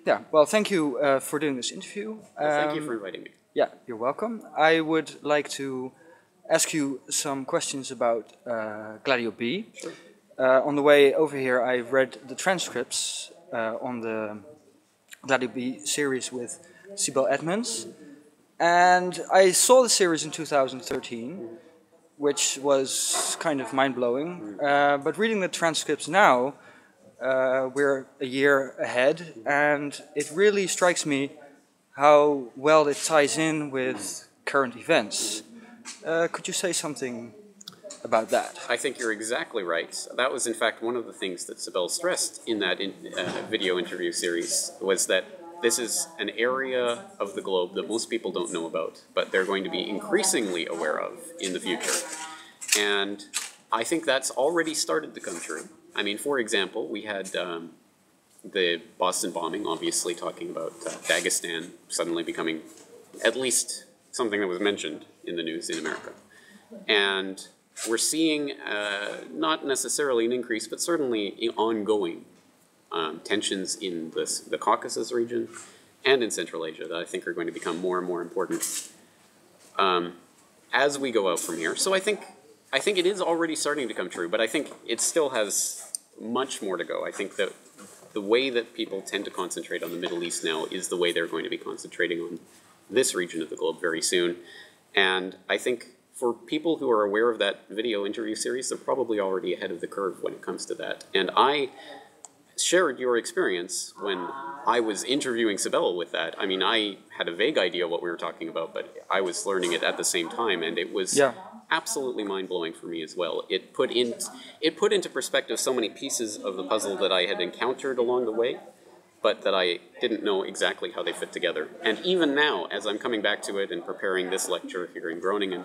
Yeah, well, thank you for doing this interview. Thank you for inviting me. Yeah, you're welcome. I would like to ask you some questions about Gladio B. Sure. On the way over here, I read the transcripts on the Gladio B series with Sibel Edmonds. And I saw the series in 2013, which was kind of mind-blowing. But reading the transcripts now, we're a year ahead, and it really strikes me how well it ties in with current events. Could you say something about that? I think you're exactly right. That was, in fact, one of the things that Sibel stressed in that video interview series, was that this is an area of the globe that most people don't know about, but they're going to be increasingly aware of in the future. And I think that's already started to come true. I mean, for example, we had the Boston bombing, obviously talking about Dagestan suddenly becoming at least something that was mentioned in the news in America. And we're seeing not necessarily an increase, but certainly ongoing tensions in the Caucasus region and in Central Asia that I think are going to become more and more important as we go out from here. So I think it is already starting to come true, but I think it still has much more to go. I think that the way that people tend to concentrate on the Middle East now is the way they're going to be concentrating on this region of the globe very soon. And I think for people who are aware of that video interview series, they're probably already ahead of the curve when it comes to that. And I shared your experience when I was interviewing Sibel with that. I mean, I had a vague idea what we were talking about, but I was learning it at the same time, and it was absolutely mind-blowing for me as well. It put into perspective so many pieces of the puzzle that I had encountered along the way, but that I didn't know exactly how they fit together. And even now, as I'm coming back to it and preparing this lecture here in Groningen,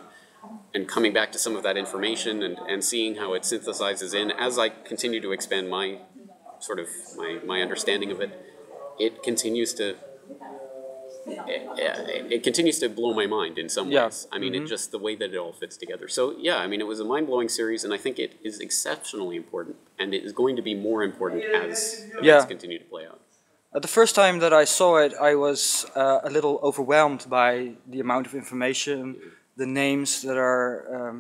and coming back to some of that information and seeing how it synthesizes in, as I continue to expand my my understanding of it, it continues to blow my mind in some ways. I mean, it just the way that it all fits together. So yeah, I mean, it was a mind-blowing series, and I think it is exceptionally important, and it is going to be more important as events continue to play out. The first time that I saw it, I was a little overwhelmed by the amount of information, the names that are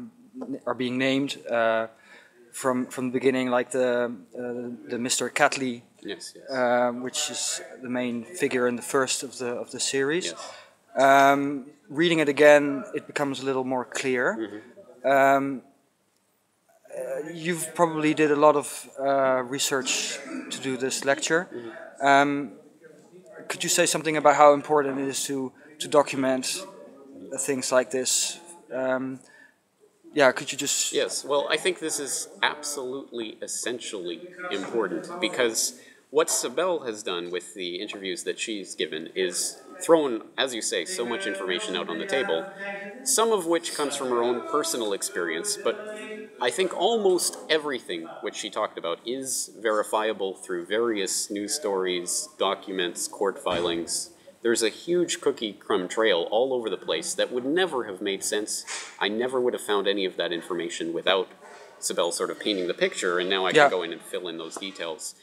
being named from the beginning, like the Mr. Catley, which is the main figure in the first of the series. Reading it again, it becomes a little more clear. You've probably did a lot of research to do this lecture. Could you say something about how important it is to document things like this? Could you just... Yes, well, I think this is absolutely essentially important, because what Sibel has done with the interviews that she's given is thrown, as you say, so much information out on the table, some of which comes from her own personal experience, but I think almost everything which she talked about is verifiable through various news stories, documents, court filings. There's a huge cookie crumb trail all over the place that would never have made sense. I never would have found any of that information without Sibel sort of painting the picture, and now I can go in and fill in those details.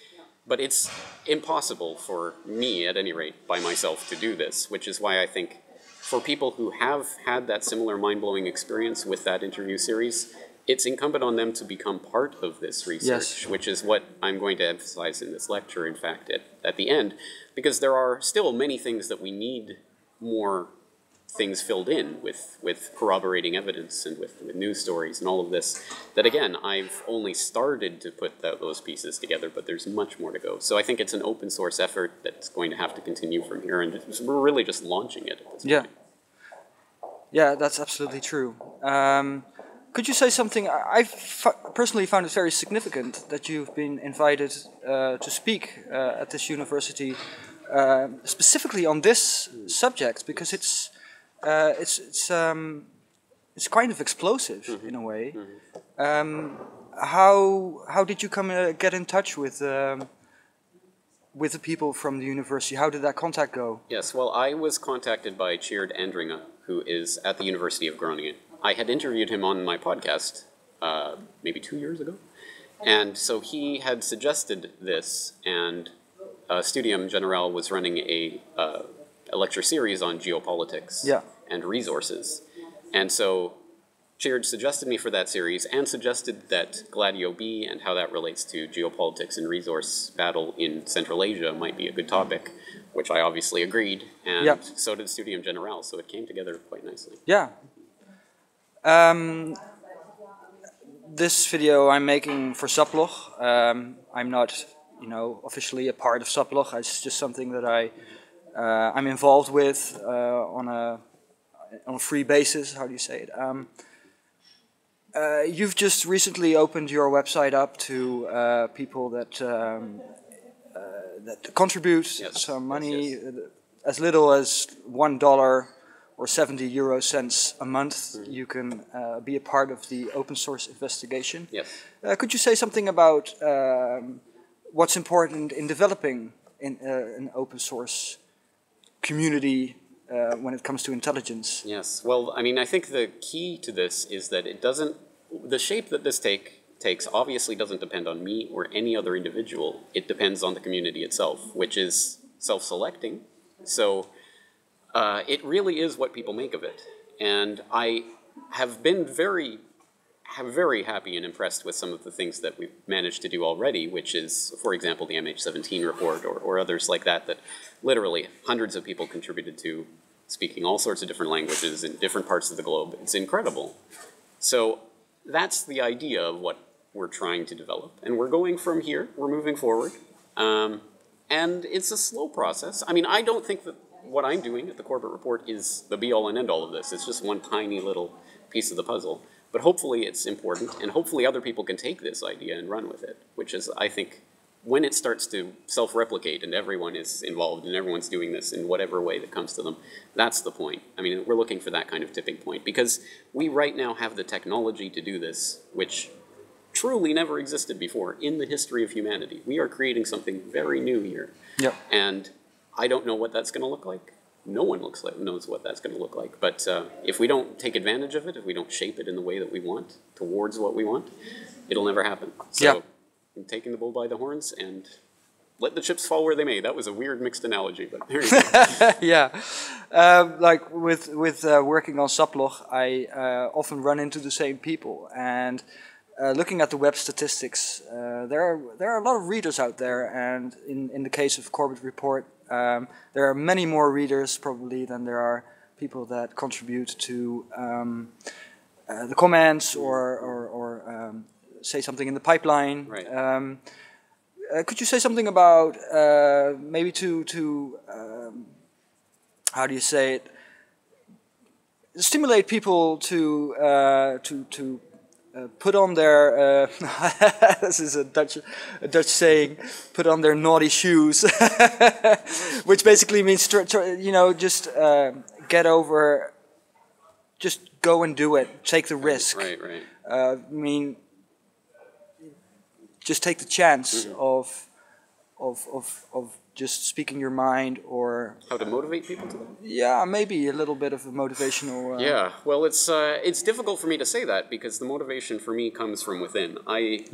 But it's impossible for me, at any rate, by myself to do this, which is why I think for people who have had that similar mind-blowing experience with that interview series, it's incumbent on them to become part of this research, which is what I'm going to emphasize in this lecture, in fact, at the end, because there are still many things that we need more things filled in with corroborating evidence and with news stories and all of this, that again, I've only started to put those pieces together, but there's much more to go. So I think it's an open source effort that's going to have to continue from here, and we're really just launching it at this point. Yeah, that's absolutely true. Could you say something? I personally found it very significant that you've been invited to speak at this university, specifically on this subject, because it's kind of explosive in a way. How did you get in touch with the people from the university? How did that contact go? Yes, well, I was contacted by Tjeerd Andringa, who is at the University of Groningen. I had interviewed him on my podcast maybe 2 years ago, and so he had suggested this, and Studium General was running a lecture series on geopolitics and resources. And so Chirj suggested me for that series and suggested that Gladio B and how that relates to geopolitics and resource battle in Central Asia might be a good topic, which I obviously agreed, and so did Studium General, so it came together quite nicely. Yeah. This video I'm making for Sablog. I'm not, officially a part of Sablog. It's just something that I'm involved with on a free basis. How do you say it? You've just recently opened your website up to people that that contribute some money, as little as $1 or 70 euro cents a month. You can be a part of the open source investigation. Yes. Could you say something about what's important in developing an open source community when it comes to intelligence? Yes. Well, I mean, I think the key to this is that it doesn't, the shape that this takes obviously doesn't depend on me or any other individual. It depends on the community itself, which is self-selecting. So it really is what people make of it. And I have been very happy and impressed with some of the things that we've managed to do already, which is, for example, the MH17 report or others like that, that literally hundreds of people contributed to, speaking all sorts of different languages in different parts of the globe. It's incredible. So that's the idea of what we're trying to develop. And we're going from here, we're moving forward. And it's a slow process. I mean, I don't think that what I'm doing at the Corbett Report is the be-all and end-all of this. It's just one tiny little piece of the puzzle. But hopefully it's important, and hopefully other people can take this idea and run with it, which is, I think, when it starts to self-replicate and everyone is involved and everyone's doing this in whatever way that comes to them, that's the point. I mean, we're looking for that kind of tipping point, because we right now have the technology to do this, which truly never existed before in the history of humanity. We are creating something very new here. Yep. And I don't know what that's going to look like. No one knows what that's going to look like. But if we don't take advantage of it, if we don't shape it in the way that we want, towards what we want, it'll never happen. So I'm taking the bull by the horns and let the chips fall where they may. That was a weird mixed analogy, but there you go. Yeah. Like with working on Sablog, I often run into the same people. And looking at the web statistics, there are a lot of readers out there. And in the case of Corbett Report, there are many more readers probably than there are people that contribute to the comments or say something in the pipeline. Right. Could you say something about maybe to how do you say it? Stimulate people to put on their this is a Dutch saying, put on their naughty shoes, which basically means just get over, just go and do it, take the risk. Right, right. I mean, just take the chance of just speaking your mind, or how to motivate people to that? Yeah, maybe a little bit of a motivational. Yeah, well, it's difficult for me to say that because the motivation for me comes from within. I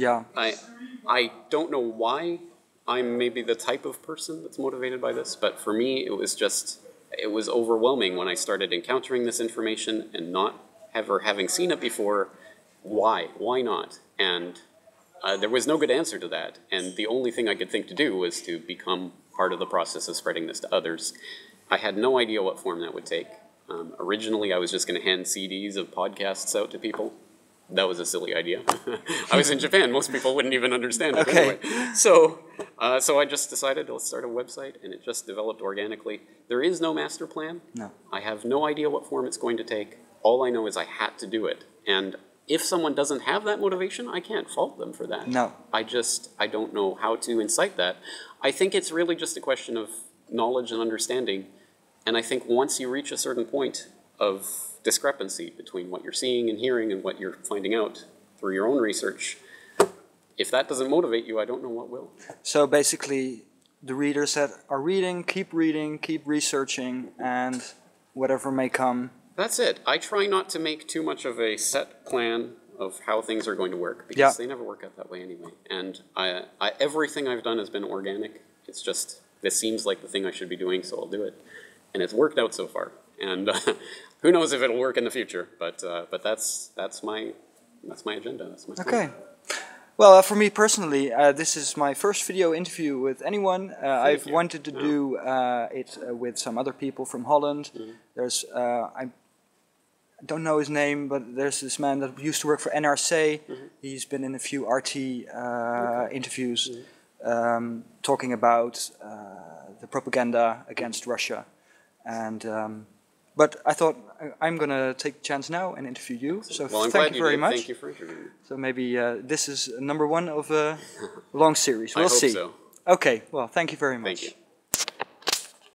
don't know why I'm maybe the type of person that's motivated by this, but for me it was overwhelming when I started encountering this information and not ever having seen it before. Why not? And there was no good answer to that, and the only thing I could think to do was to become part of the process of spreading this to others. I had no idea what form that would take. Originally, I was just going to hand CDs of podcasts out to people. That was a silly idea. I was in Japan. Most people wouldn't even understand it anyway. So I just decided, let's start a website, and it just developed organically. There is no master plan. No. I have no idea what form it's going to take. All I know is I had to do it. And if someone doesn't have that motivation, I can't fault them for that. No. I don't know how to incite that. I think it's really just a question of knowledge and understanding. And I think once you reach a certain point of discrepancy between what you're seeing and hearing and what you're finding out through your own research, if that doesn't motivate you, I don't know what will. So basically, the readers that are reading, keep researching, and whatever may come. That's it. I try not to make too much of a set plan of how things are going to work, because they never work out that way anyway. And everything I've done has been organic. It's just, this seems like the thing I should be doing, so I'll do it. And it's worked out so far. And who knows if it'll work in the future, but that's my agenda. That's my okay. Well, for me personally, this is my first video interview with anyone. I've wanted to do it with some other people from Holland. There's I don't know his name, but there's this man that used to work for NRC. He's been in a few RT interviews talking about the propaganda against Russia. And but I thought I'm going to take the chance now and interview you. So well, thank you very much. Thank you for interviewing me. So maybe this is number one of a long series. We'll see. I hope so. Okay, well, thank you very much. Thank you.